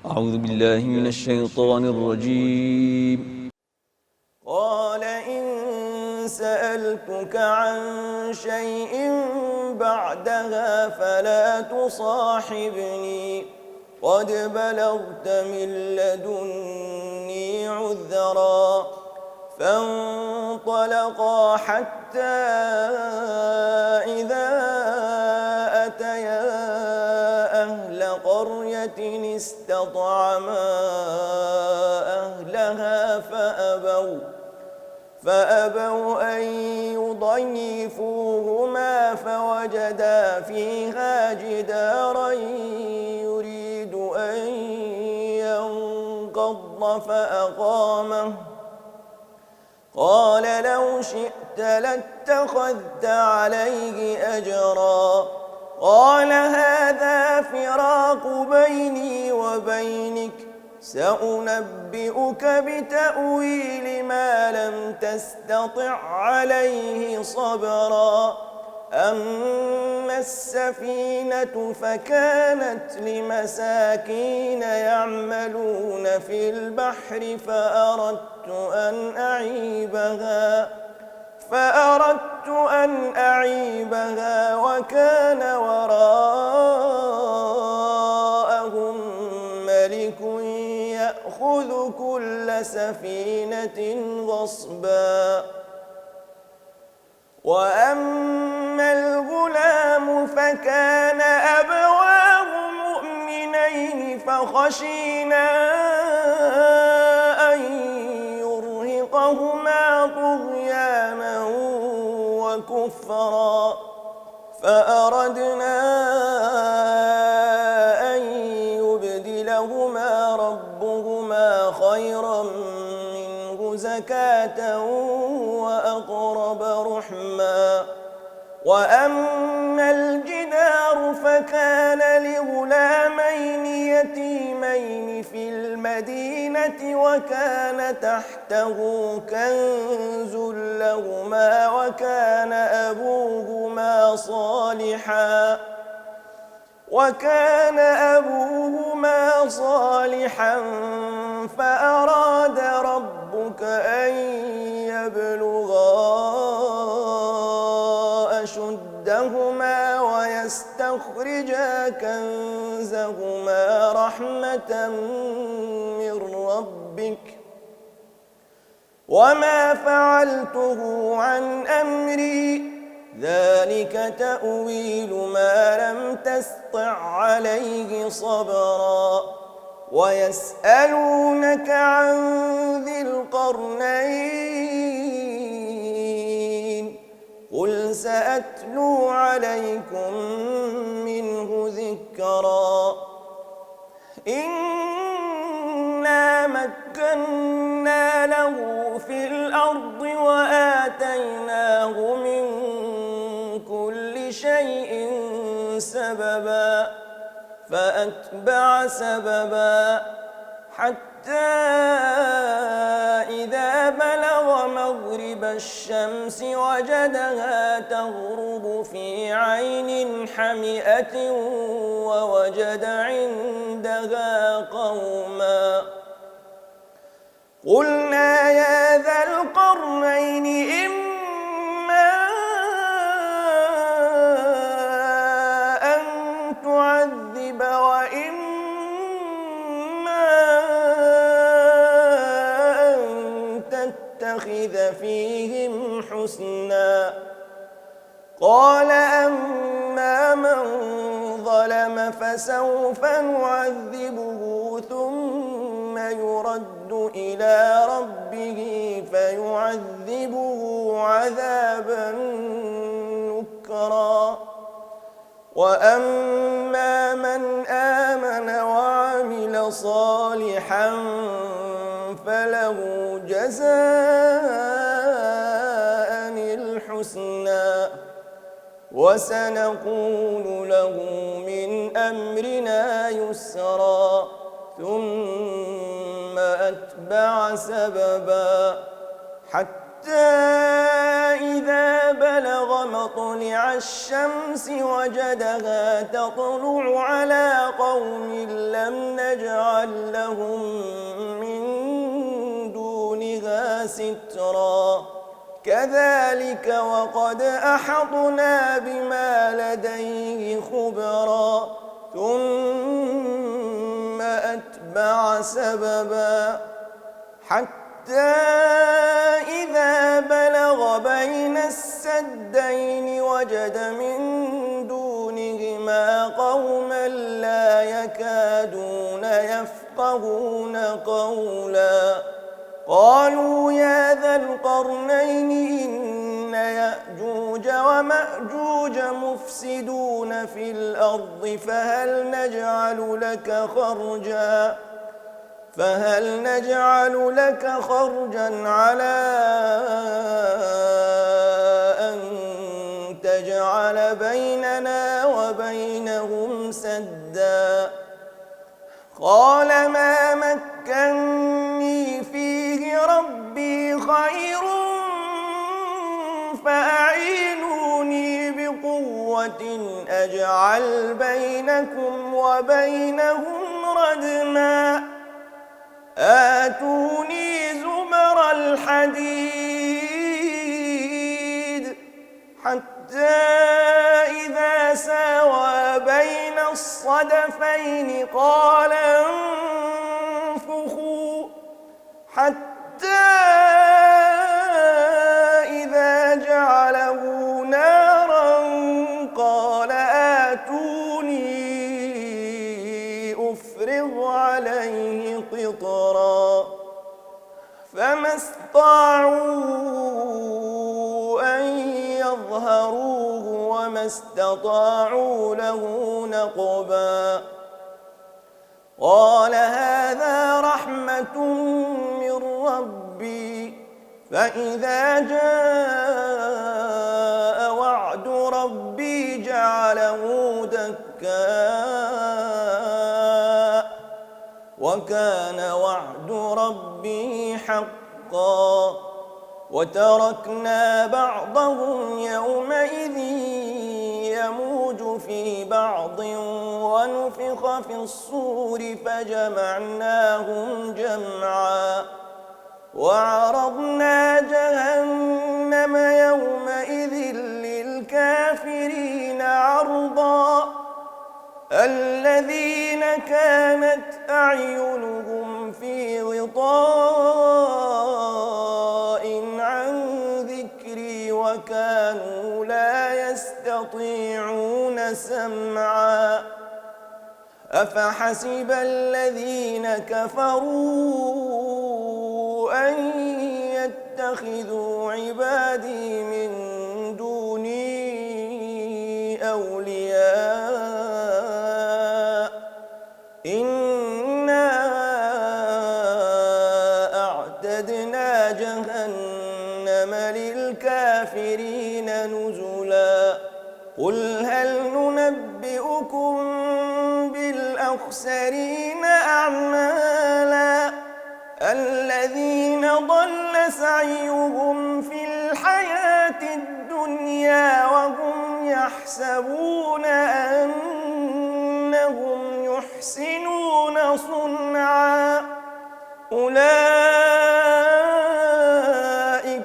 أعوذ بالله من الشيطان الرجيم. قال إن سألتك عن شيء بعدها فلا تصاحبني قد بلغت من لدني عذرا فانطلقا حتى إذا أتيا أهل قرية استطعما أهلها فأبوا أن يضيفوهما فوجدا فيها جدارا يريد أن ينقض فأقامه قال لو شئت لاتخذت عليه أجرا قال هذا فراق بيني وبينك سأنبئك بتأويل ما لم تستطع عليه صبرا أما السفينة فكانت لمساكين يعملون في البحر فأردت أن أعيبها وكان وراءهم ملك يأخذ كل سفينة غصبا وأما الغلام فكان أبواه مؤمنين فخشينا أن يرهقهما طغيانا وكفرا فأردنا أن يبدلهما ربهما خيرا منه زكاة وأقرب رحما وأما الجدار فكان لغلامين يتيمين في المدينة وكان تحته كنز لهما وكان أبوهما صالحا فأراد ربك أن يبلغا أشدهما ويستخرجا كنزهما رحمة من ربك وما فعلته عن أمري ذلك تأويل ما لم تسطع عليه صبرا ويسألونك عن ذي القرنين قل سأتلو عليكم منه ذكرا إنا مكنا له في الأرض وآتيناه من كل شيء سببا فأتبع سببا حتى إذا بلغ مغرب الشمس وجدها تغرب في عين حمئة ووجد عندها قوما قلنا يا ذا القرنين إما أن تعذب وإما أن تتخذ فيهم حسنا قال أما من ظلم فسوف نعذبه ثم يرد إلى ربه فيعذبه عذابا نكرا وأما من آمن وعمل صالحا فله جزاء الحسنى وسنقول له من أمرنا يسرا ثم أتبع سببا حتى إذا بلغ مطلع الشمس وجدها تطلع على قوم لم نجعل لهم من دونها سترا كذلك وقد أحطنا بما لديه خبرا ثم أتبع سببا حتى إذا بلغ بين السدين وجد من دونهما قوما لا يكادون يفقهون قولا قالوا يا ذا القرنين إن يأجوج ومأجوج مفسدون في الأرض فهل نجعل لك خرجا على أن تجعل بيننا وبينهم سدا قال ما مكني فيه ربي خير فأعينوني بقوة أجعل بينكم وبينهم ردما آتوني زبر الحديد حتى إذا ساوى بين الصدفين قال انفخوا حتى إذا جعله نارا قال آتوني أفرغ عليه قطرا فما استطاعوا أن يظهروه وما استطاعوا له نقبا قال هذا رحمة من ربي فإذا جاء وعد ربي جعله دكاء وكان وعد ربي حقا وتركنا بعضهم يومئذ يموج في بعض ونفخ في الصور فجمعناهم جمعا وعرضنا جهنم يومئذ للكافرين عرضا الذين كانت أعينهم في غطاء عن ذكري وكانوا لا يستطيعون سمعا أفحسب الذين كفروا أن يتخذوا عبادي من دوني أولياء إنا أعتدنا جهنم للكافرين نزلا قل هل ننبئكم بالأخسرين أعمالا الذين ضل سعيهم في الحياة الدنيا وهم يحسبون أنهم يحسنون صنعا أولئك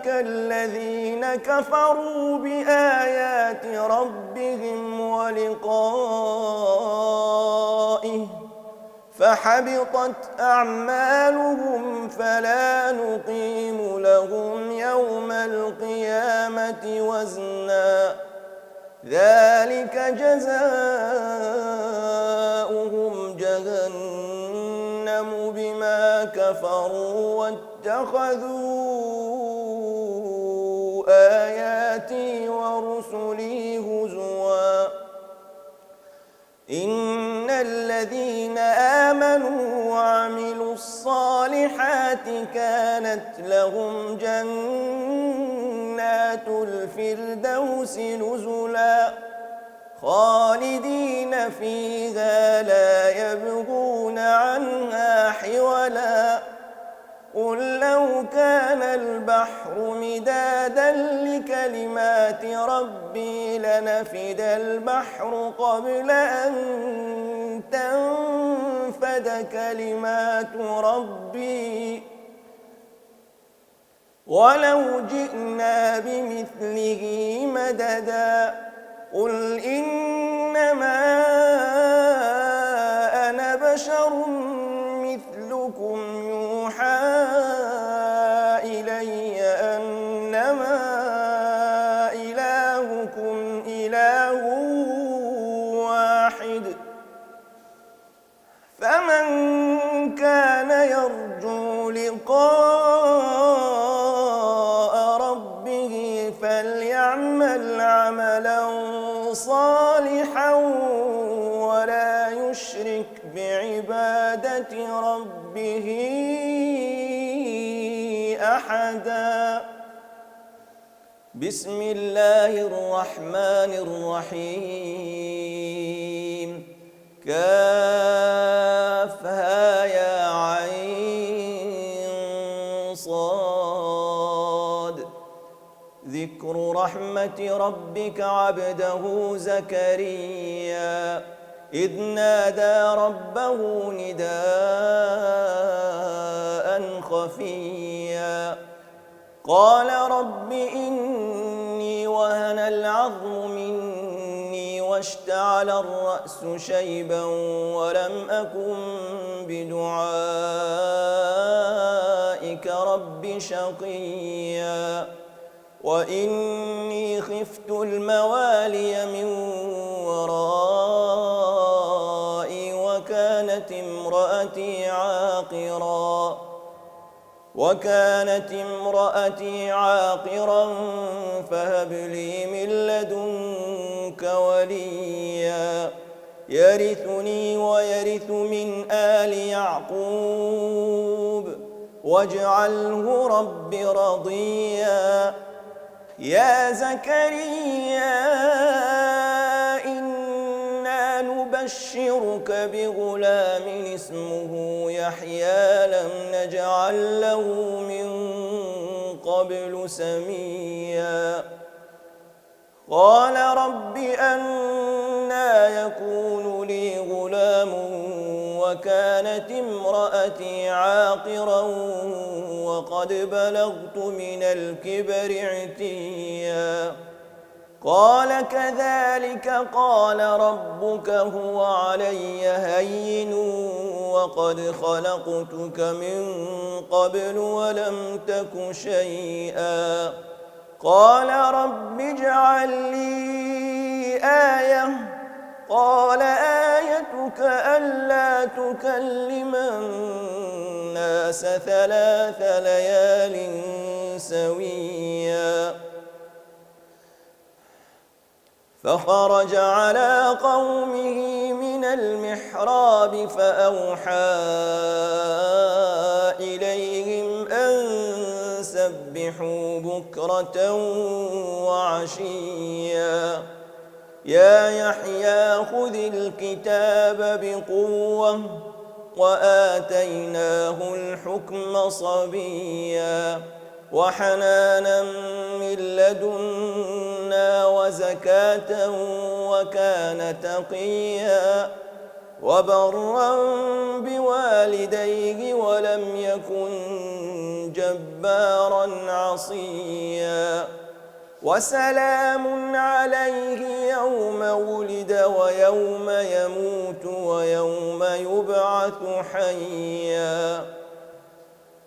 الذين كفروا بآيات ربهم ولقائه فحبطت أعمالهم فلا نقيم لهم يوم القيامة وزنا ذلك جزاؤهم جهنم بما كفروا واتخذوا آياتي ورسلي هزوا إن الذين آمنوا وعملوا الصالحات كانت لهم جنات الفردوس نزلا خالدين فيها لا يبغون عنها حولا قل لو كان البحر مدادا لكلمات ربي لنفد البحر قبل أن تنفد كلمات ربي ولو جئنا بمثله مددا قل إنما أنا بشر مثلكم يوحى إلي أنما إلهكم إله واحد فمن كان يرجو لقاء ربه فليعمل عملا صالحا ولا يشرك بعبادة ربه أحدا. بسم الله الرحمن الرحيم كافها يا عين صاد ذكر رحمة ربك عبده زكريا إذ نادى ربه نداء خفيا قال رب إني وهن العظم مني واشتعل الرأس شيبا ولم أكن بدعائك رب شقيا وإني خفت الموالي من ورائي وكانت امرأتي عاقرا فهب لي من لدنك وليا يرثني ويرث من آل يعقوب واجعله رب رضيا يا زكريا إنا نبشرك بغلام اسمه يحيى لم نجعل له من قبل سميا قال رب أنى يكون لي غلام وكانت امرأتي عاقرا وقد بلغت من الكبر عتيا قال كذلك قال ربك هو علي هين وقد خلقتك من قبل ولم تك شيئا قال رب اجعل لي آية قال آيتك ألا تكلم الناس 3 ليال سويا فخرج على قومه من المحراب فأوحى إليهم أن سبحوا بكرة وعشيا يا يحيى خذ الكتاب بقوة وآتيناه الحكم صبيا وحنانا من لدنا وزكاة وكان تقيا وبرا بوالديه ولم يكن جبارا عصيا وسلام عليه يوم ولد ويوم يموت ويوم يبعث حيا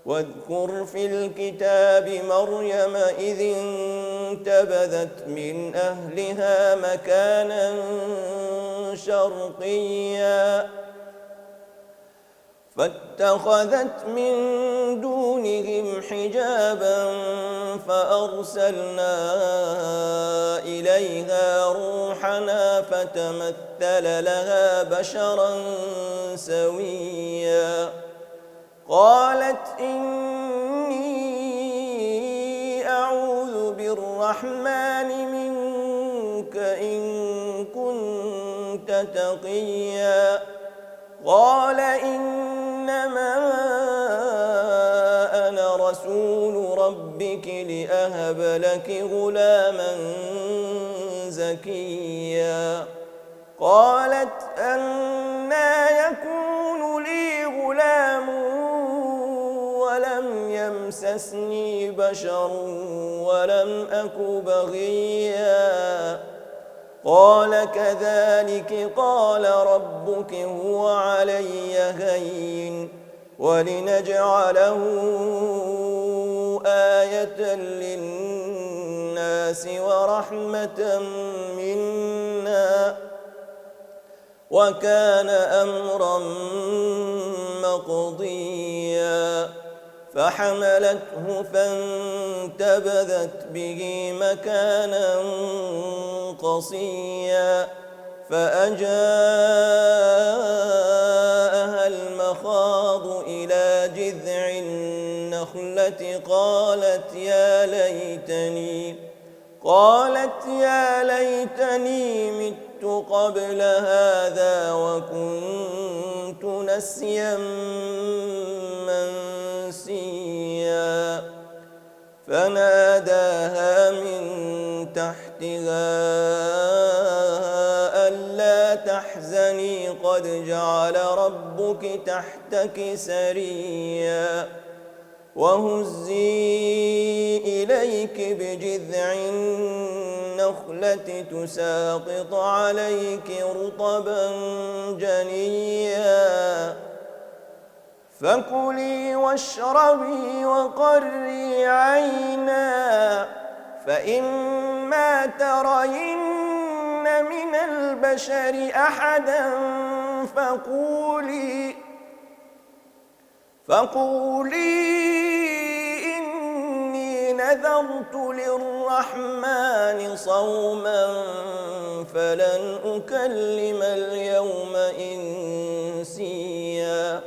واذكر في الكتاب مريم إذ انتبذت من أهلها مكانا شرقيا فاتخذت من دونهم حجابا فأرسلنا إليها روحنا فتمثل لها بشرا سويا قالت إني أعوذ بالرحمن منك إن كنت تقيا قال إنما أنا رسول ربك لأهب لك غلاما زكيا قالت أنى يمسسني بشر ولم أك بغيا قال كذلك قال ربك هو علي هين ولنجعله آية للناس ورحمة منا وكان أمرا مقضيا فحملته فانتبذت به مكانا قصيا فأجاءها المخاض إلى جذع النخلة قالت يا ليتني مت قبل هذا وكنت نسيا منسيا فناداها من تحتها ألا تحزني قد جعل ربك تحتك سريا وهزي إليك بجذع النخلة تساقط عليك رطبا جنيا فكلي واشربي وقري عينا فإما ترين من البشر أحدا فقولي إني نذرت للرحمن صوما فلن أكلم اليوم إنسيا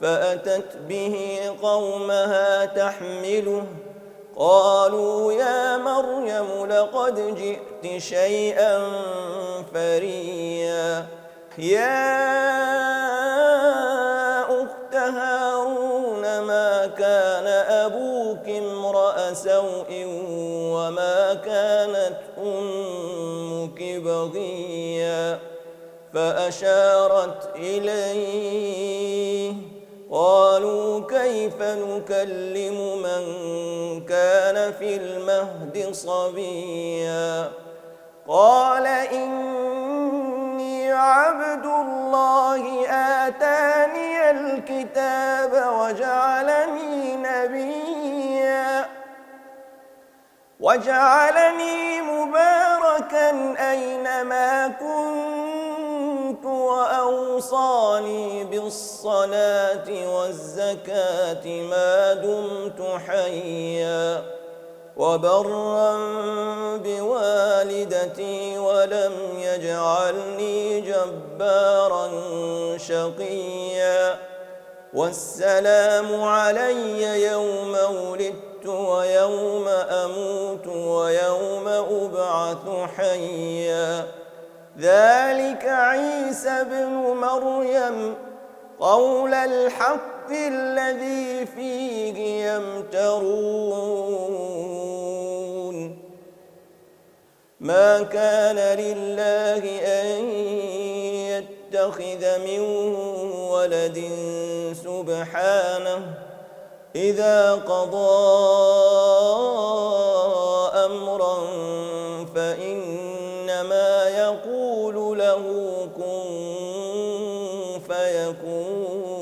فأتت به قومها تحمله قالوا يا مريم لقد جئت شيئا فريا يا أخت هارون ما كان أبوك امرأ سوء وما كانت أمك بغيا فأشارت إليه قالوا كيف نكلم من كان في المهد صبيا قال إني عبد الله آتاني الكتاب وجعلني مباركا أينما كنت وأوصاني بالصلاة والزكاة ما دمت حيا وبرا بوالدتي ولم يجعلني جبارا شقيا والسلام علي يوم ولدت ويوم أموت ويوم أبعث حيا ذلك عيسى ابن مريم قول الحق الذي فيه يمترون ما كان لله أن يتخذ من ولد سبحانه إذا قضى أمرا فإنما يقول له كن فيكون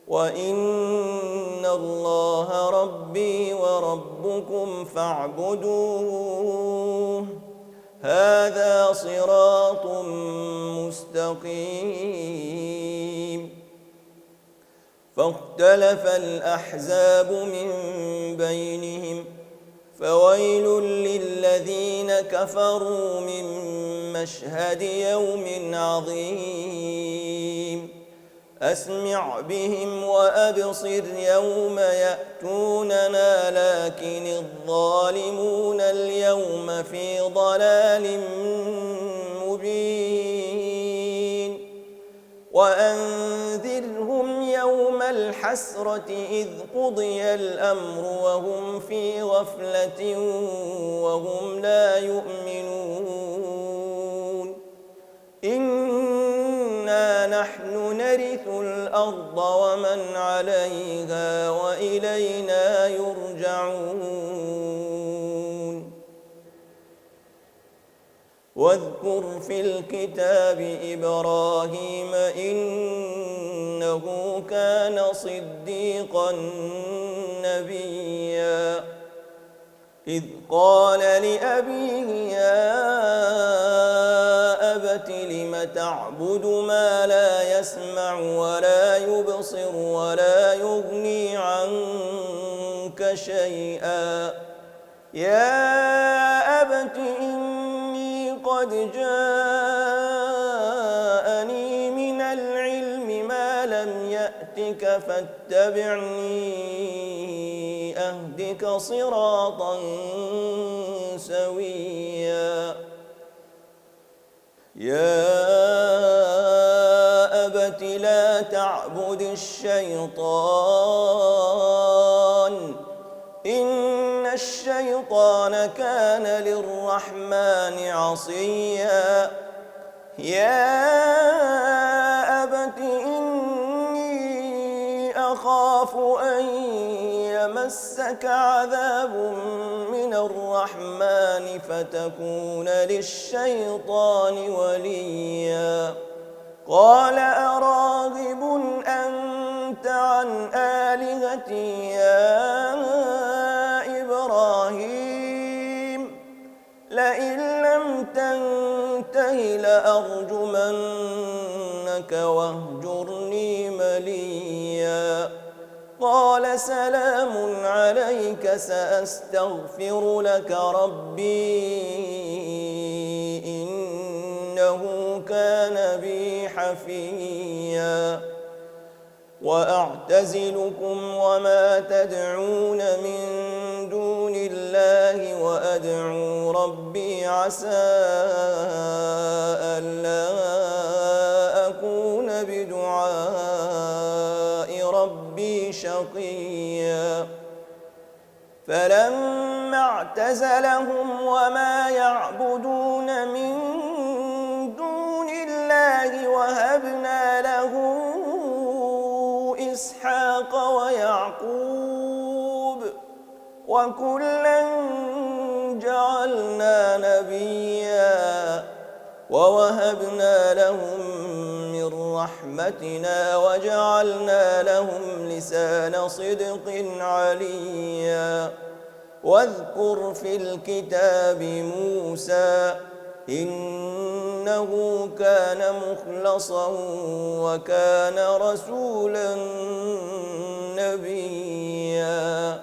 وإن الله ربي وربكم فاعبدوه هذا صراط مستقيم فاختلف الأحزاب من بينهم فويل للذين كفروا من مشهد يوم عظيم أسمع بهم وأبصر يوم يأتوننا لكن الظالمون اليوم في ضلال مبين وأنذرهم يوم الحسرة إذ قضي الأمر وهم في غفلة وهم لا يؤمنون إنا نحن نرث الأرض ومن عليها وإلينا يرجعون واذكر في الكتاب إبراهيم إنه كان صديقا نبيا إذ قال لأبيه يا أبت لم تعبد ما لا يسمع ولا يبصر ولا يغني عنك شيئا يا أبت إني قد جاءني من العلم ما لم يأتك فاتبعني أهدك صراطا سويا يا أبت لا تعبد الشيطان إن الشيطان كان للرحمن عصيا يا أبت إني أخاف أن يمسك عذاب من الرحمن فتكون للشيطان وليا قال أراغب أنت عن آلهتي يا إبراهيم لئن لم تنته لأرجمنك واهجرني مليا قال سلام عليك سأستغفر لك ربي إنه كان بي حفيا وأعتزلكم وما تدعون من دون الله وأدعو ربي عسى ألا أكون بدعاء ربي شقيا فلما اعتزلهم وما يعبدون من دون الله وهبنا له إسحاق ويعقوب وكلا جعلنا نبيا ووهبنا لهم من رحمتنا وجعلنا لهم لسان صدق عليا واذكر في الكتاب موسى إنه كان مخلصا وكان رسولا نبيا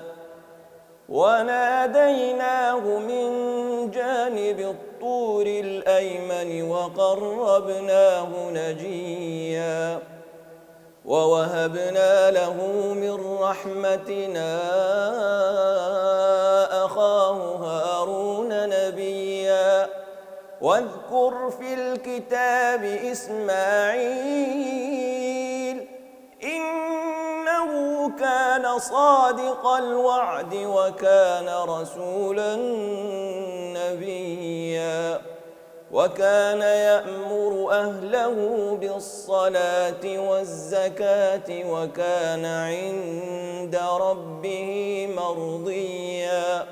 وناديناه من جانب الطور الأيمن وقربناه نجيا ووهبنا له من رحمتنا أخاه هارون نبيا واذكر في الكتاب إسماعيل إنه كان صادق الوعد وكان رسولا نبيا وكان يأمر أهله بالصلاة والزكاة وكان عند ربه مرضيا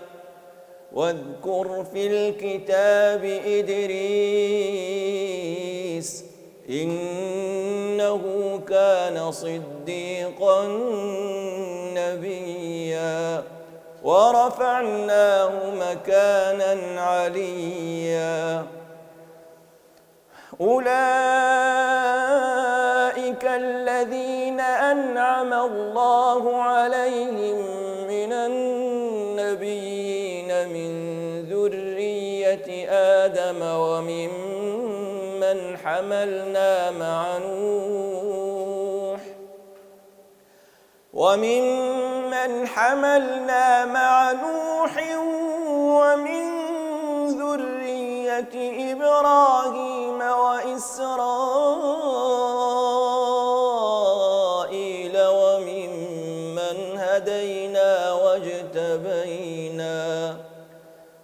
واذكر في الكتاب إدريس إنه كان صديقا نبيا ورفعناه مكانا عليا أولئك الذين أنعم الله عليهم من النبيين من ذرية آدم وممن حملنا مع نوح ومن ذرية إبراهيم وإسرائيل وممن هدينا واجتبينا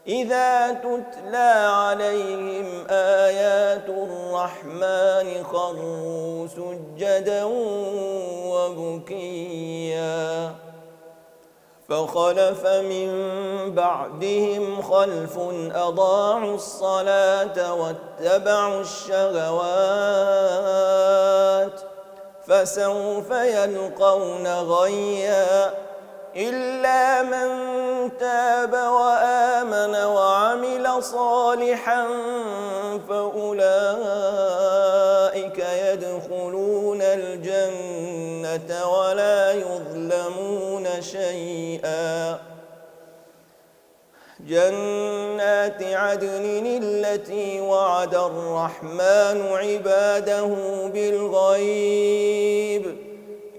إذا تتلى عليهم آيات الرحمن للرحمن خروا سجدا وبكيا فخلف من بعدهم خلف أضاعوا الصلاة واتبعوا الشهوات فسوف يلقون غيا إلا من تاب وآمن وعمل صالحا فأولئك يدخلون الجنة ولا يظلمون شيئا جنات عدن التي وعد الرحمن عباده بالغيب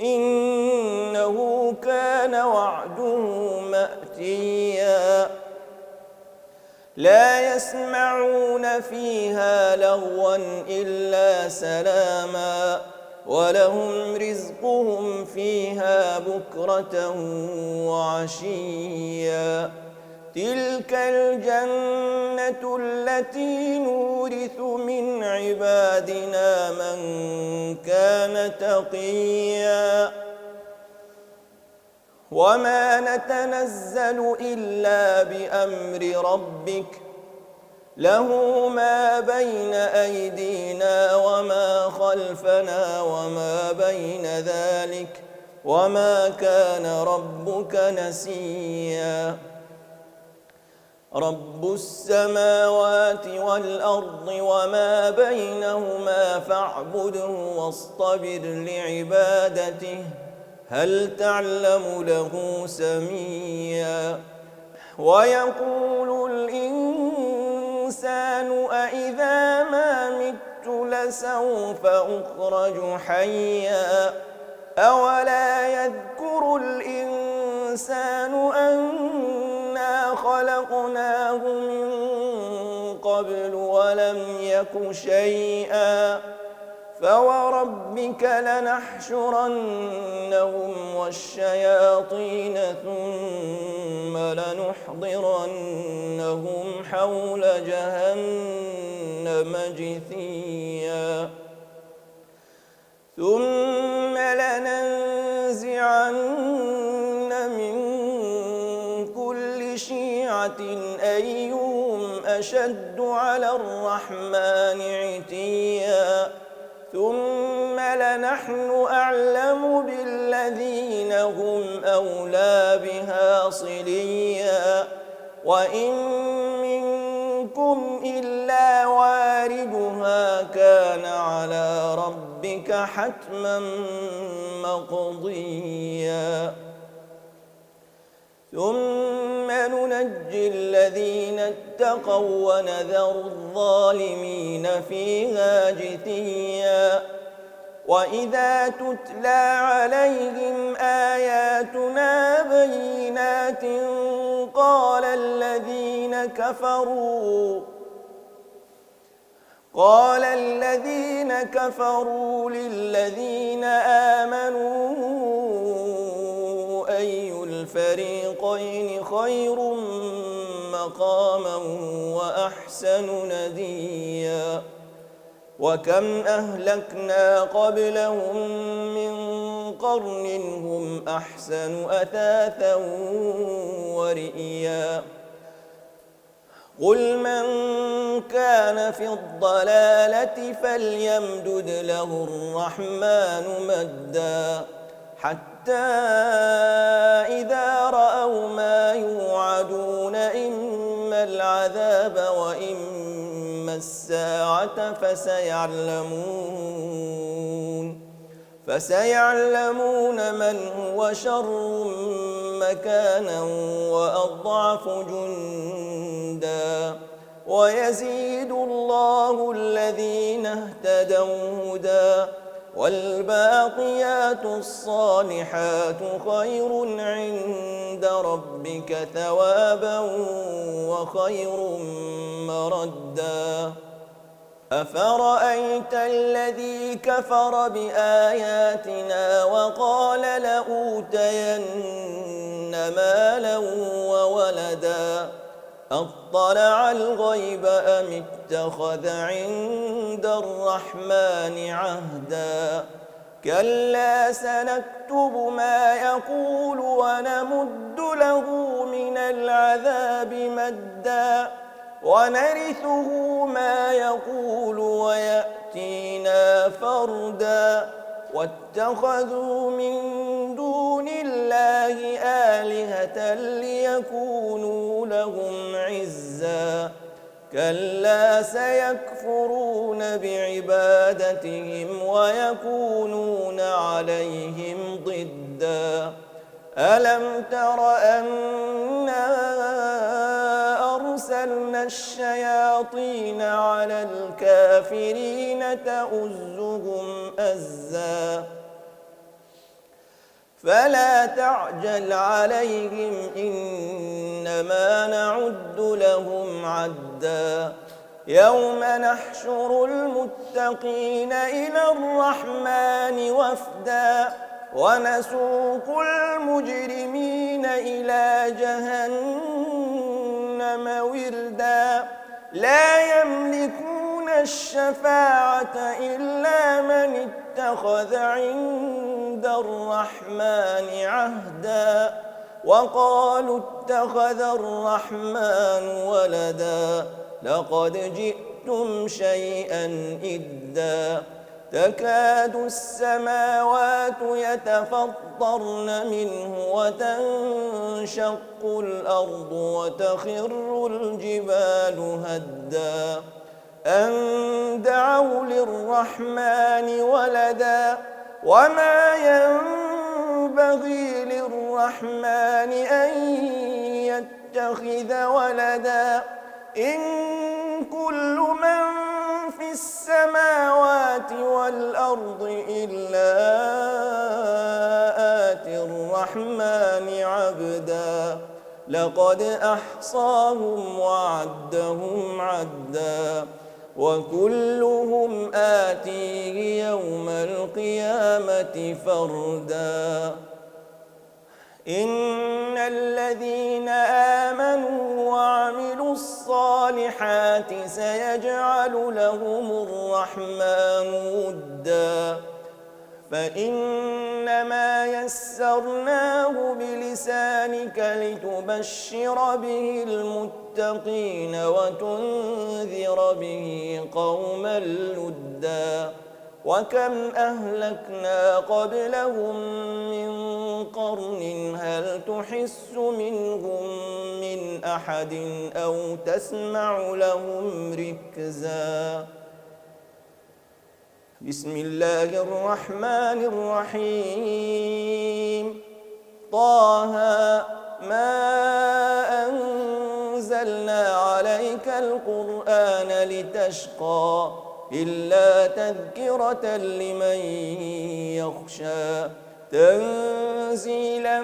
إنه كان وعده مأتيا لا يسمعون فيها لغوا إلا سلاما ولهم رزقهم فيها بكرة وعشيا تلك الجنة التي نورث من عبادنا من كان تقيا وما نتنزل إلا بأمر ربك له ما بين أيدينا وما خلفنا وما بين ذلك وما كان ربك نسيا رب السماوات والأرض وما بينهما فاعبده واصطبر لعبادته هل تعلم له سميا ويقول الإنسان أإذا ما مت لسوف أخرج حيا أولا يذكر الإنسان أنا خلقناه من قبل ولم يك شيئا فوربك لنحشرنهم والشياطين ثم لنحضرنهم حول جهنم جثيا ثم لننزعن من كل شيعة أيهم أشد على الرحمن عتيا ثم لنحن أعلم بالذين هم أولى بها صليا وإن منكم إلا واردها كان على ربك حتما مقضيا ثم ننجي الذين اتقوا ونذر الظالمين فيها جثيا وإذا تتلى عليهم آياتنا بينات قال الذين كفروا للذين آمنوا أي الفريقين خير مقاما وأحسن نديا وكم أهلكنا قبلهم من قرن هم أحسن أثاثا ورئيا قل من كان في الضلالة فليمدد له الرحمن مدا حتى إذا رأوا ما يوعدون إما العذاب وإما الساعة فسيعلمون من هو شر مكانا وأضعف جندا ويزيد الله الذين اهتدوا هدى والباقيات الصالحات خير عند ربك ثوابا وخير مردا أفرأيت الذي كفر بآياتنا وقال لأوتين مالا وولدا أطلع الغيب أم اتخذ عند الرحمن عهدا كلا سنكتب ما يقول ونمد له من العذاب مدا ونرثه ما يقول ويأتينا فردا واتخذوا من دون الله آلهة ليكونوا لهم عزا كلا سيكفرون بعبادتهم ويكونون عليهم ضدا ألم تر أنا أرسلنا الشياطين على الكافرين تؤزهم أزا فلا تعجل عليهم إنما نعد لهم عدا يوم نحشر المتقين إلى الرحمن وفدا ونسوق المجرمين إلى جهنم وردا لا يملكون الشفاعة إلا من اتخذ عند الرحمن عهدا وقالوا اتخذ الرحمن ولدا لقد جئتم شيئا إدا تكاد السماوات يتفطرن منه وتنشق الأرض وتخر الجبال هدا أن دعوا للرحمن ولدا وما ينبغي للرحمن أن يتخذ ولدا إن كل من في السماوات والأرض إلا آتي الرحمن عبدا لقد أحصاهم وعدهم عدا وكلهم آتيه يوم القيامة فردا إن الذين آمنوا وعملوا الصالحات سيجعل لهم الرحمن ودا فإنما يسرناه بلسانك لتبشر به المتقين وتنذر به قوما لدا وكم أهلكنا قبلهم من قرن هل تحس منهم من أحد أو تسمع لهم ركزا بسم الله الرحمن الرحيم طه ما أنزلنا عليك القرآن لتشقى إلا تذكرة لمن يخشى تنزيلا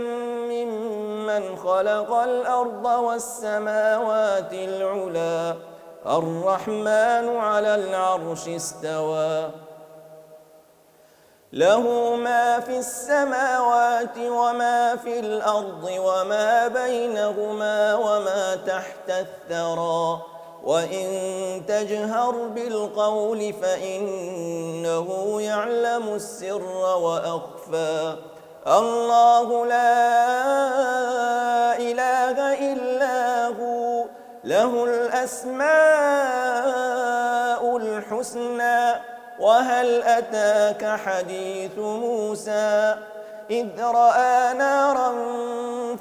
ممن خلق الأرض والسماوات العلى الرحمن على العرش استوى له ما في السماوات وما في الأرض وما بينهما وما تحت الثرى وإن تجهر بالقول فإنه يعلم السر وأخفى الله لا إله إلا هو له الأسماء الحسنى وهل أتاك حديث موسى إذ رأى نارا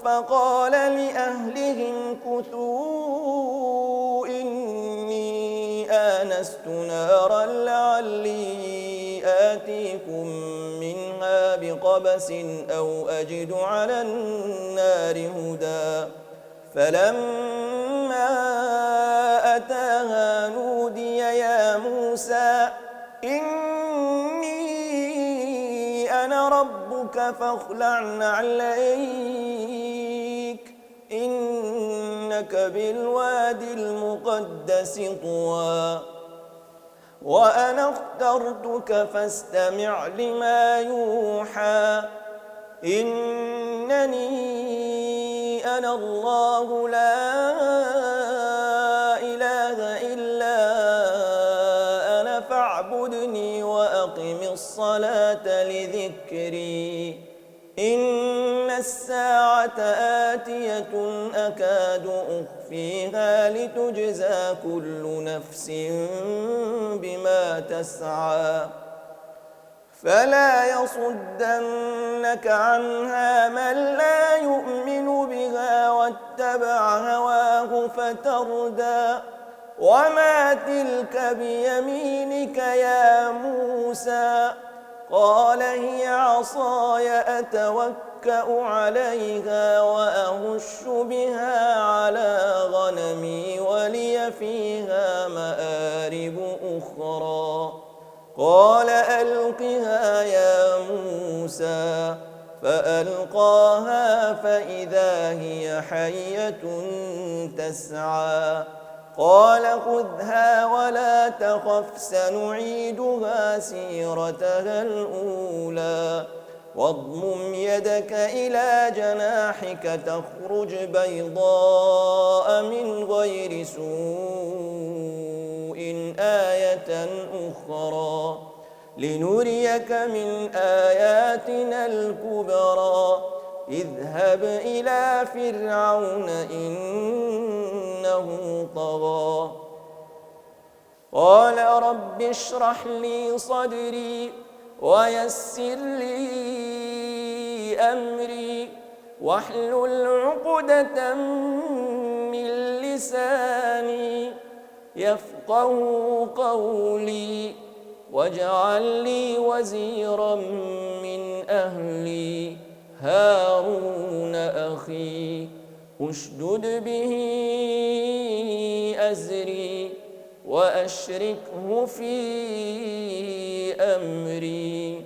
فقال لأهلهم كثوا إني آنست نارا لعلي آتيكم منها بقبس أو أجد على النار هدى فلما أتاها نودي يا موسى إني أنا ربك فاخلع عليك إنك بالوادي المقدس طوى وأنا اخترتك فاستمع لما يوحى إنني أنا الله لا إن الساعة آتية أكاد أخفيها لتجزى كل نفس بما تسعى فلا يصدنك عنها من لا يؤمن بها واتبع هواه فتردى وما تلك بيمينك يا موسى قال هي عصاي أتوكأ عليها وأهش بها على غنمي ولي فيها مآرب أخرى قال ألقها يا موسى فألقاها فإذا هي حية تسعى قال خذها ولا تخف سنعيدها سيرتها الأولى واضمم يدك إلى جناحك تخرج بيضاء من غير سوء آية أخرى لنريك من آياتنا الكبرى اذهب إلى فرعون إنه طغى قال رب اشرح لي صدري ويسر لي أمري واحلل عقدة من لساني يفقه قولي واجعل لي وزيرا من أهلي هارون أخي اشدد به أزري وأشركه في أمري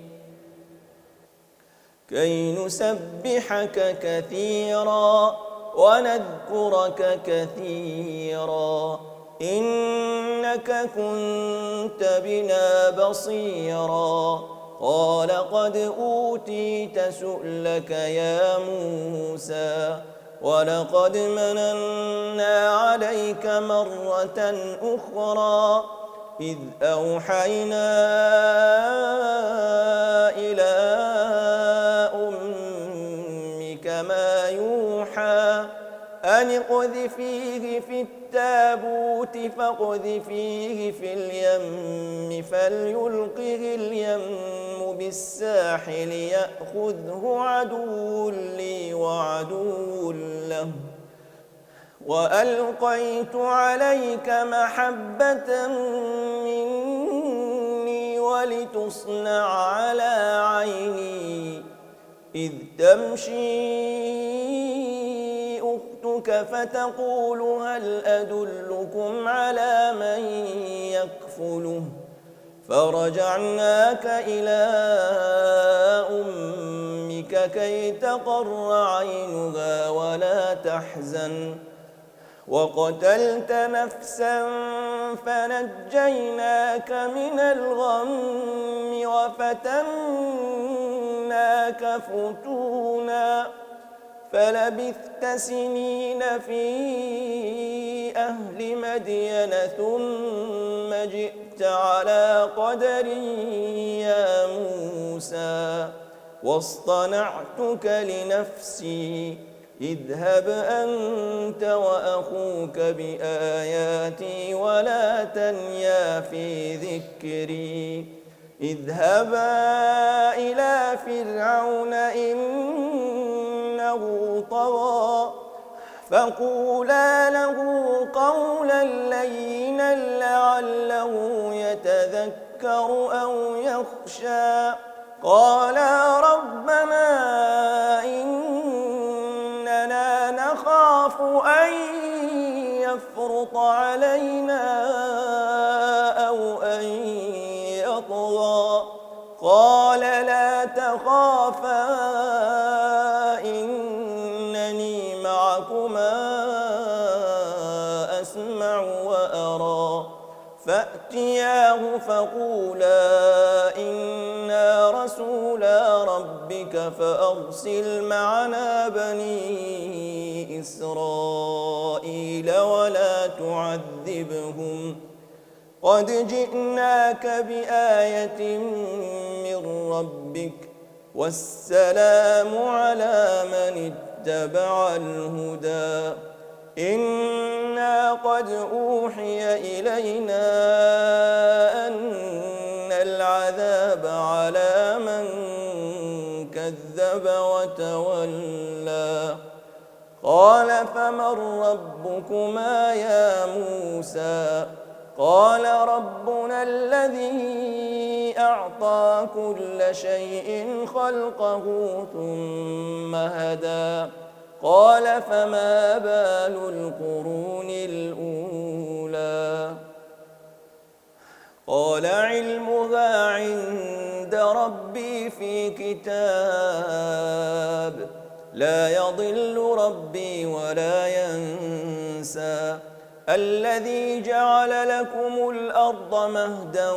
كي نسبحك كثيرا ونذكرك كثيرا إنك كنت بنا بصيرا قال قد أوتيت سؤلك يا موسى ولقد مننا عليك مرة أخرى إذ أوحينا إلى أمك ما يوحى أن اقذفيه في التابوت فاقذفيه في اليم فليلقه اليم بالساحل يأخذه عدو لي وعدو له وألقيت عليك محبة مني ولتصنع على عيني إذ تمشي أختك فتقول هل أدلكم على من يكفله فرجعناك إلى أمك كي تقر عينها ولا تحزن وقتلت نفسا فنجيناك من الغم وفتناك فتونا فلبثت سنين في أهل مدين ثم جئت على قدر يا موسى واصطنعتك لنفسي اذهب أنت وأخوك بآياتي ولا تنيا في ذكري اذهبا إلى فرعون إنه طغى فقولا له قولا لينا لعله يتذكر أو يخشى قالا ربنا إننا نخاف أن يفرط علينا أو أن يطغى قال لا تخافا إنني معكما أسمع وأرى فأتياه فقولا إنا رسولا ربك فأرسل معنا بني إسرائيل ولا تعذبهم قد جئناك بآية من ربك والسلام على من اتبع الهدى إنا قد أوحي إلينا أن العذاب على من كذب وتولى قال فمن ربكما يا موسى قال ربنا الذي أعطى كل شيء خلقه ثم هدى قال فما بال القرون الأولى قال علمها عند ربي في كتاب لا يضل ربي ولا ينسى الذي جعل لكم الأرض مهدا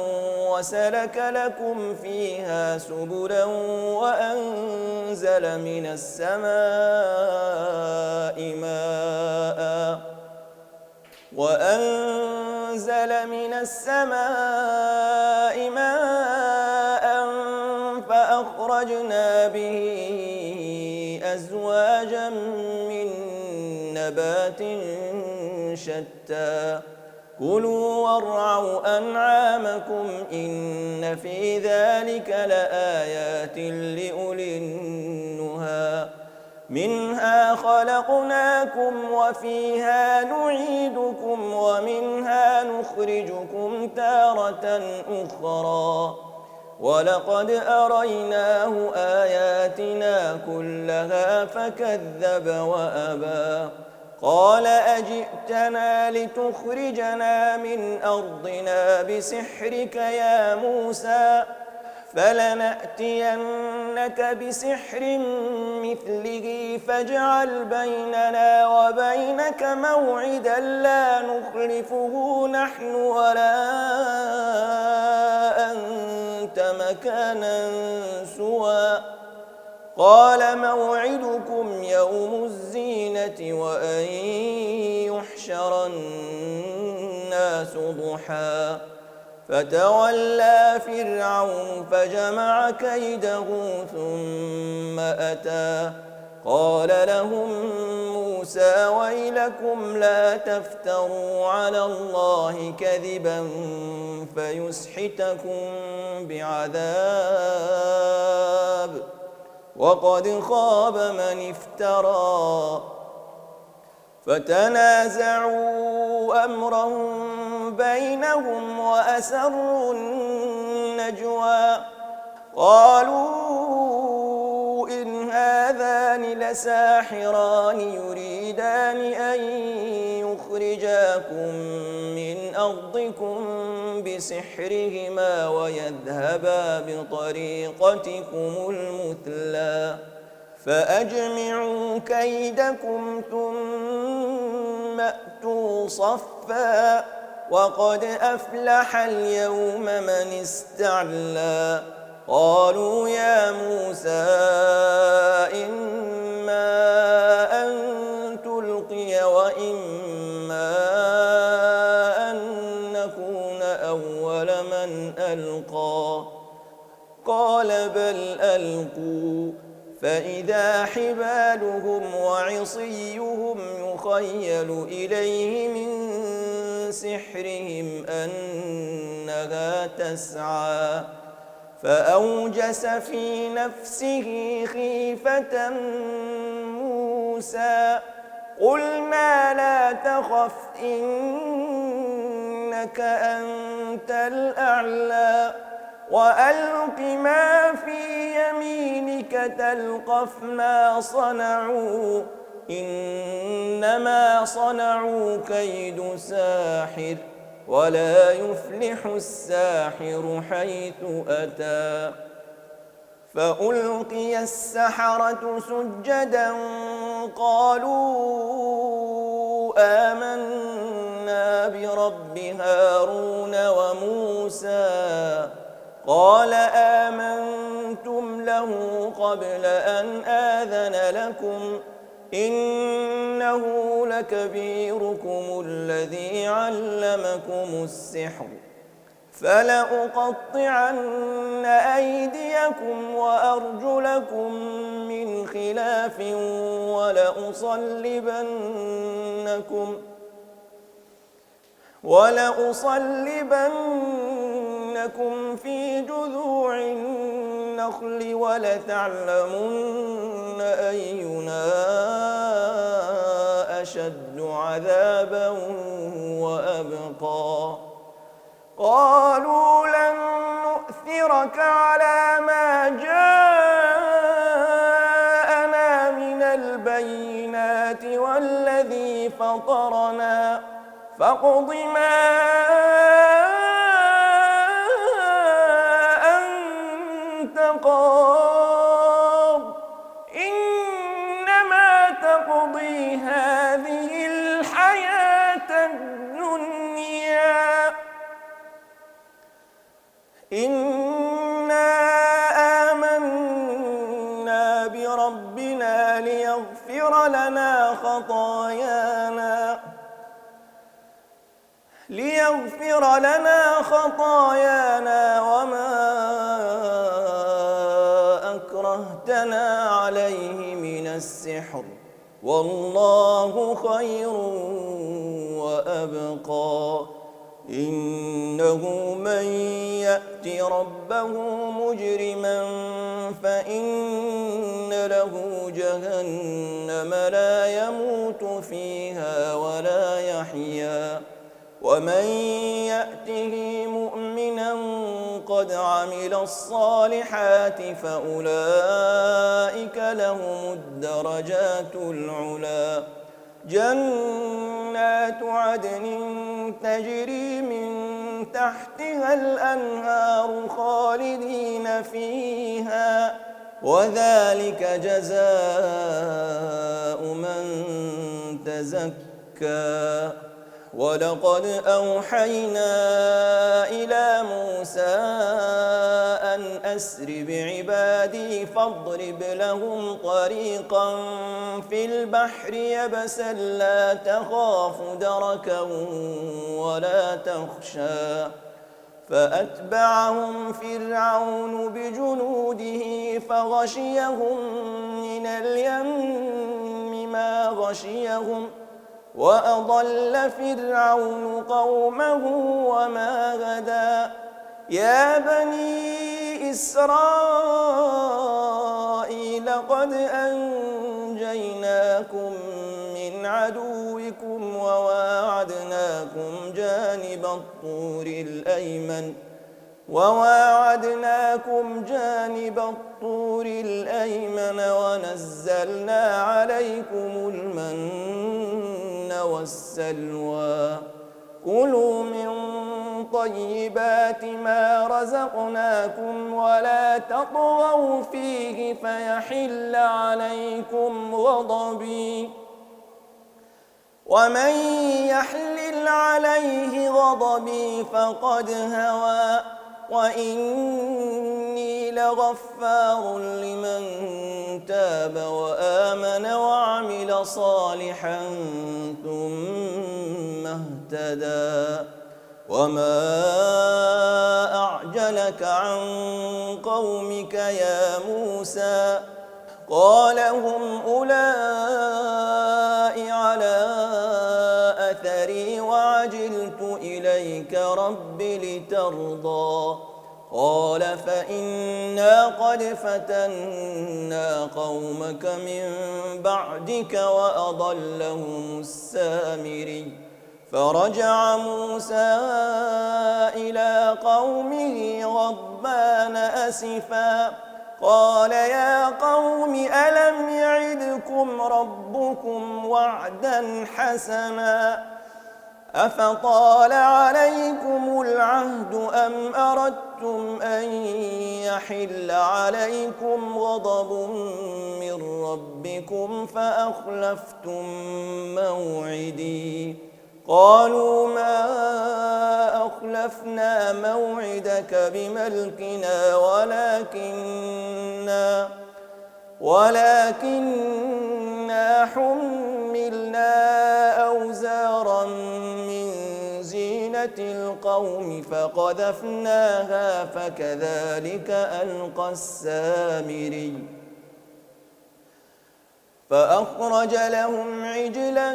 وسلك لكم فيها سبلا وأنزل من السماء ماء فأخرجنا به أزواجا من نبات شتى كلوا وارعوا أنعامكم إن في ذلك لآيات لأولي النهى منها خلقناكم وفيها نعيدكم ومنها نخرجكم تارة أخرى ولقد أريناه آياتنا كلها فكذب وأبى قال أجئتنا لتخرجنا من أرضنا بسحرك يا موسى فلنأتينك بسحر مثله فاجعل بيننا وبينك موعدا لا نخلفه نحن ولا أنت مكانا سوى قال موعدكم يوم الزينة وأن يحشر الناس ضحى فتولى فرعون فجمع كيده ثم أتى قال لهم موسى ويلكم لا تفتروا على الله كذبا فيسحتكم بعذاب وقد خاب من افترى فتنازعوا أمرهم بينهم وأسروا النجوى قالوا إن هذان لساحران يريدان أن يخرجاكم من أرضكم بسحرهما ويذهبا بطريقتكم المثلى فأجمعوا كيدكم ثم أتوا صفا وقد أفلح اليوم من استعلى قالوا يا موسى إما أن تلقي وإما أن نكون أول من ألقى قال بل ألقوا فإذا حبالهم وعصيهم يخيل إليه من سحرهم أنها تسعى فأوجس في نفسه خيفة موسى قلنا لا تخف إنك أنت الأعلى وألق ما في يمينك تلقف ما صنعوا إنما صنعوا كيد ساحر ولا يفلح الساحر حيث أتى فألقي السحرة سجدا قالوا آمنا برب هارون وموسى قال آمنتم له قبل أن آذن لكم إنه لكبيركم الذي علمكم السحر فلأقطعن أيديكم وأرجلكم من خلاف ولأصلبنكم في جذوع النخل ولتعلمن أينا أشد عذابا وأبقى قالوا لن نؤثرك على ما جاءنا من البينات والذي فطرنا فاقض ما أنت قاض إنما تقضي هذه الحياة الدنيا إنا آمنا بربنا ليغفر لنا خطايانا وما أكرهتنا عليه من السحر والله خير وأبقى إنه من يأت ربه مجرما فإن له جهنم لا يموت فيها ولا يحيا ومن يأته مؤمنا قد عمل الصالحات فأولئك لهم الدرجات العلى جنات عدن تجري من تحتها الأنهار خالدين فيها وذلك جزاء من تزكى ولقد أوحينا إلى موسى أن أسر بعبادي فاضرب لهم طريقا في البحر يبسا لا تخاف دركا ولا تخشى فأتبعهم فرعون بجنوده فغشيهم من اليم ما غشيهم وأضل فرعون قومه وما هدى يا بني إسرائيل قد أنجيناكم من عدوكم وواعدناكم جانب الطور الأيمن ونزلنا عليكم المن والسلوى كلوا من طيبات ما رزقناكم ولا تطغوا فيه فيحل عليكم غضبي ومن يحلل عليه غضبي فقد هوى وإني لغفار لمن تاب وآمن وعمل صالحا ثم اهتدى وما أعجلك عن قومك يا موسى قال هم أولئك على أثري وعجلت إليك رب لترضى قال فإنا قد فتنا قومك من بعدك وأضلهم السامري فرجع موسى إلى قومه غضبان أسفا قال يا قوم ألم يعدكم ربكم وعدا حسنا أفطال عليكم العهد أم أردتم أن يحل عليكم غضب من ربكم فأخلفتم موعدي قالوا ما أخلفنا موعدك بملكنا ولكننا حملنا أوزارا من زينة زينة القوم فقذفناها فكذلك ألقى السامري فأخرج لهم عجلا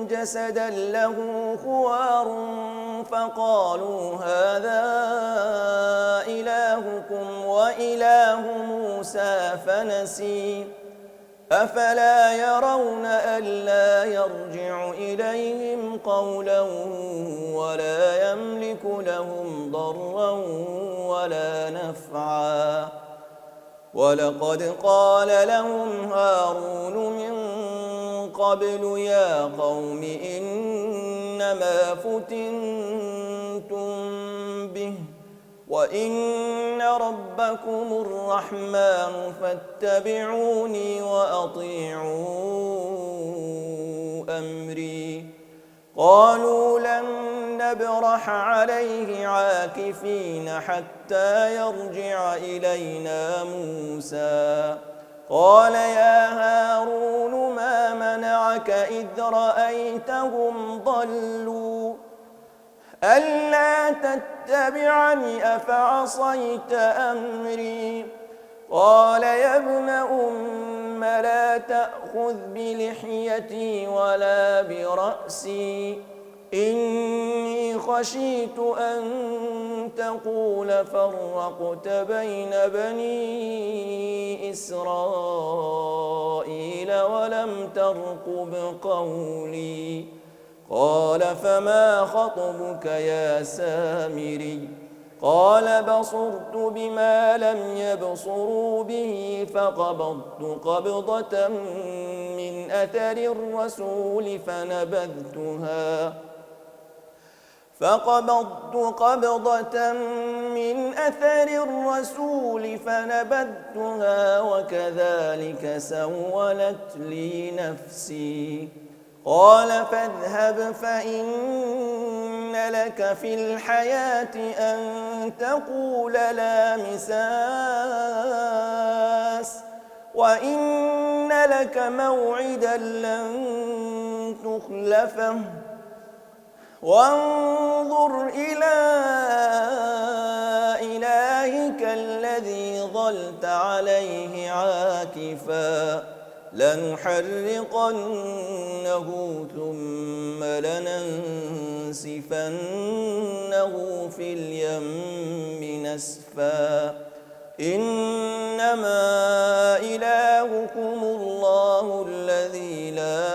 جسدا له خوار فقالوا هذا إلهكم وإله موسى فنسي أفلا يرون ألا يرجع إليهم قولا ولا يملك لهم ضرا ولا نفعا ولقد قال لهم هارون من قبل يا قوم إنما فتنتم به وإن ربكم الرحمن فاتبعوني وأطيعوا أمري قالوا لن نبرح عليه عاكفين حتى يرجع إلينا موسى قال يا هارون ما منعك إذ رأيتهم ضلوا ألا تتبعني أفعصيت أمري قال يا ابن أم لا تأخذ بلحيتي ولا برأسي إني خشيت أن تقول فرقت بين بني إسرائيل ولم ترقب قولي قال فما خطبك يا سامري قال بصرت بما لم يبصروا به فقبضت قبضة من أثر الرسول فنبذتها وكذلك سولت لي نفسي قال فاذهب فإن لك في الحياة أن تقول لا مساس وإن لك موعدا لن تخلفه وانظر إلى إلهك الذي ظلت عليه عاكفا لنحرقنه ثم لننسفنه في اليم نسفا إنما إلهكم الله الذي لا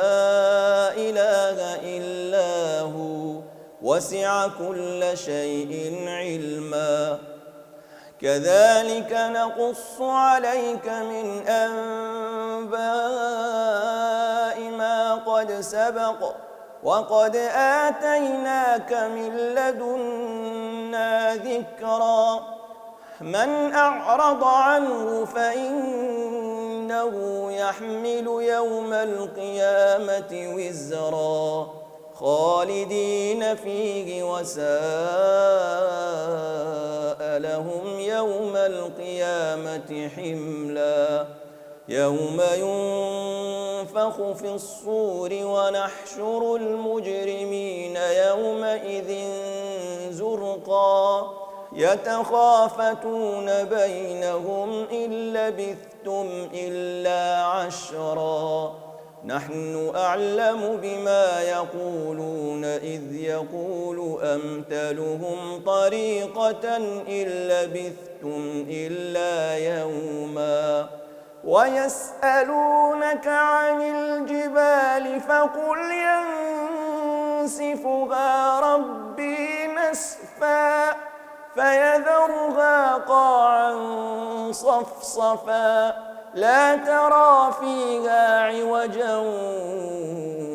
إله إلا هو وسع كل شيء علما كذلك نقص عليك من أنباء ما قد سبق وقد آتيناك من لدنا ذكرا من أعرض عنه فإنه يحمل يوم القيامة وزرا خالدين فيه وساء لهم يوم القيامة حملا يوم ينفخ في الصور ونحشر المجرمين يومئذ زرقا يتخافتون بينهم إن لبثتم إلا عشرا نحن أعلم بما يقولون إذ يقول أمثلهم طريقة إن لبثتم إلا يوما ويسألونك عن الجبال فقل ينسفها ربي نسفا فيذرها قاعا صفصفا لا ترى فيها عوجا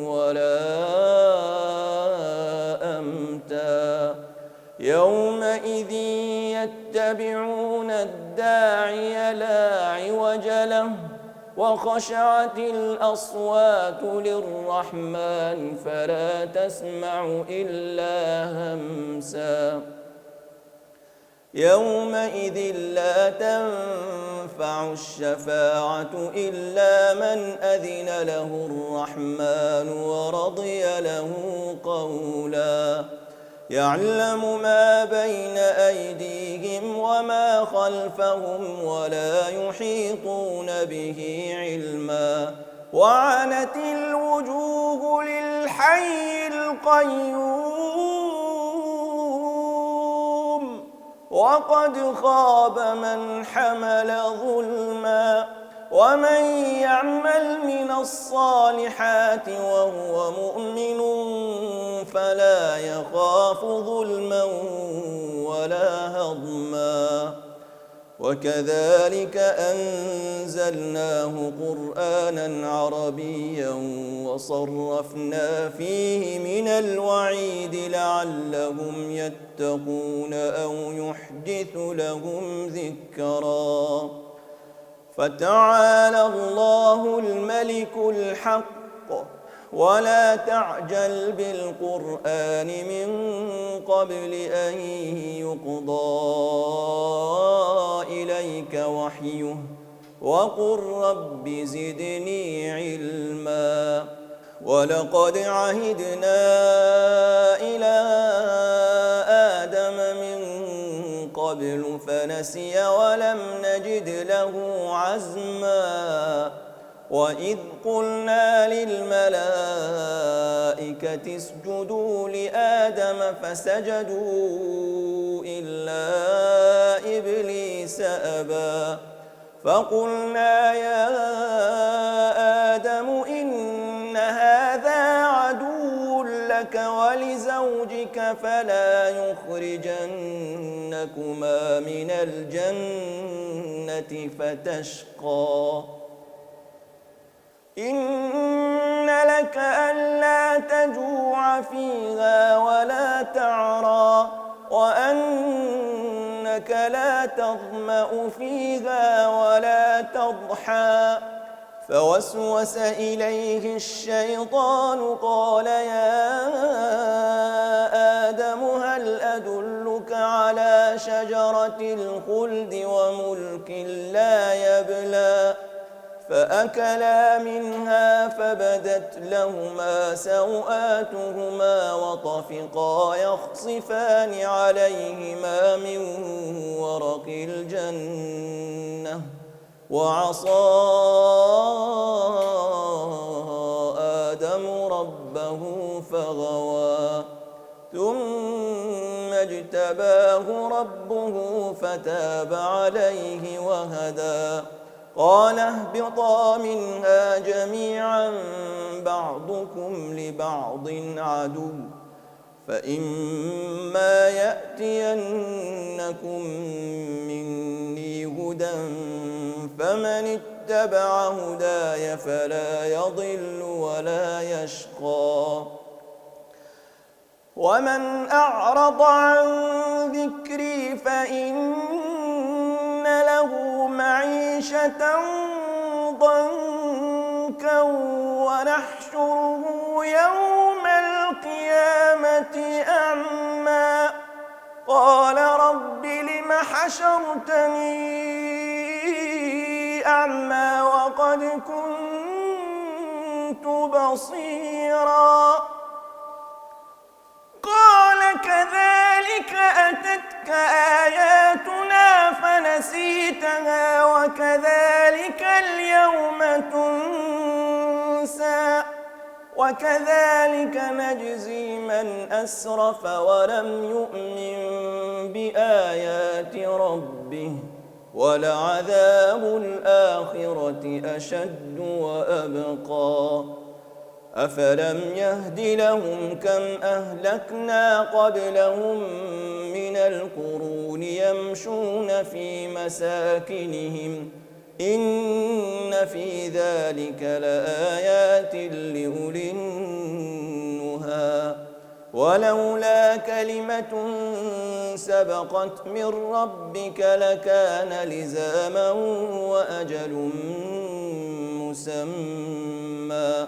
ولا أمتا يومئذ يتبعون الداعي لا عوج له وخشعت الأصوات للرحمن فلا تسمع إلا همسا يومئذ لا تنفع الشفاعة إلا من أذن له الرحمن ورضي له قولا يعلم ما بين أيديهم وما خلفهم ولا يحيطون به علما وعنت الوجوه للحي القيوم وقد خاب من حمل ظلما ومن يعمل من الصالحات وهو مؤمن فلا يخاف ظلما ولا هضما وكذلك أنزلناه قرآنا عربيا وصرفنا فيه من الوعيد لعلهم يتقون أو يحدث لهم ذكرا فتعالى الله الملك الحق ولا تعجل بالقرآن من قبل أن يقضى إليك وحيه وقل رب زدني علما ولقد عهدنا إلى آدم من قبل فنسي ولم نجد له عزما وإذ قلنا للملائكة اسجدوا لآدم فسجدوا إلا إبليس أبى فقلنا يا آدم إن هذا عدو لك ولزوجك فلا يخرجنكما من الجنة فتشقى إن لك ألا تجوع فيها ولا تعرى وأنك لا تظمأ فيها ولا تضحى فوسوس إليه الشيطان قال يا آدم هل أدلك على شجرة الخلد وملك لا يبلى فأكلا منها فبدت لهما سوآتهما وطفقا يخصفان عليهما من ورق الجنة وعصى آدم ربه فغوى ثم اجتباه ربه فتاب عليه وهدى قال اهبطا منها جميعا بعضكم لبعض عدو فإما يأتينكم مني هدى فمن اتبع هداي فلا يضل ولا يشقى ومن أعرض عن ذكري فإن له معيشة ضنكا ونحشره يوم القيامة أعمى قال رب لم حشرتني أعمى وقد كنت بصيرا قال كذلك أتتك آياتنا فنسيتها وكذلك اليوم تنسى وكذلك نجزي من أسرف ولم يؤمن بآيات ربه ولعذاب الآخرة أشد وأبقى أفلم يهد لهم كم أهلكنا قبلهم من القرون يمشون في مساكنهم إن في ذلك لآيات لأولي النهى ولولا كلمة سبقت من ربك لكان لزاما وأجل مسمى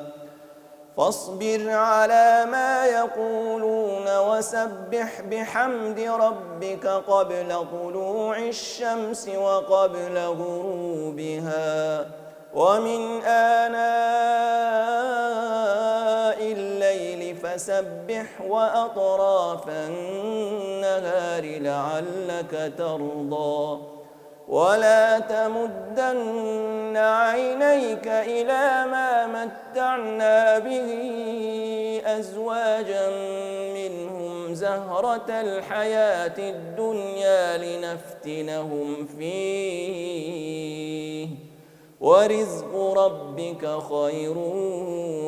فاصبر على ما يقولون وسبح بحمد ربك قبل طلوع الشمس وقبل غروبها ومن آناء الليل فسبح وأطراف النهار لعلك ترضى ولا تمدن عينيك إلى ما متعنا به أزواجا منهم زهرة الحياة الدنيا لنفتنهم فيه ورزق ربك خير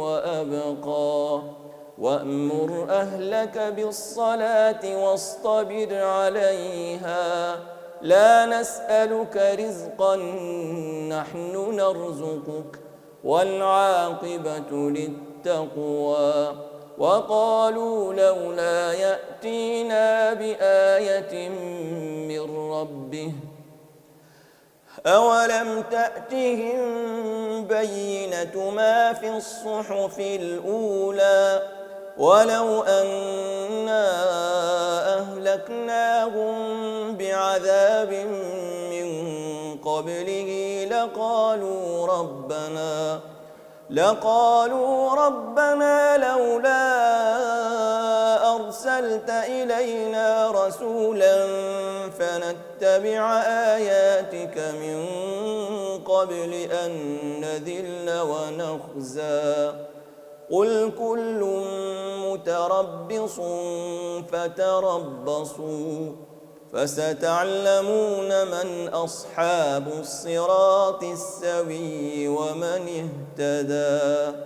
وأبقى وأمر أهلك بالصلاة واصطبر عليها لا نسألك رزقا نحن نرزقك والعاقبة للتقوى وقالوا لولا يأتينا بآية من ربه أولم تأتهم بينة ما في الصحف الأولى ولو أنا أهلكناهم بعذاب من قبله لقالوا ربنا لولا أرسلت إلينا رسولا فنتبع آياتك من قبل أن نذل ونخزى قل كل متربص فتربصوا فستعلمون من أصحاب الصراط السوي ومن اهتدى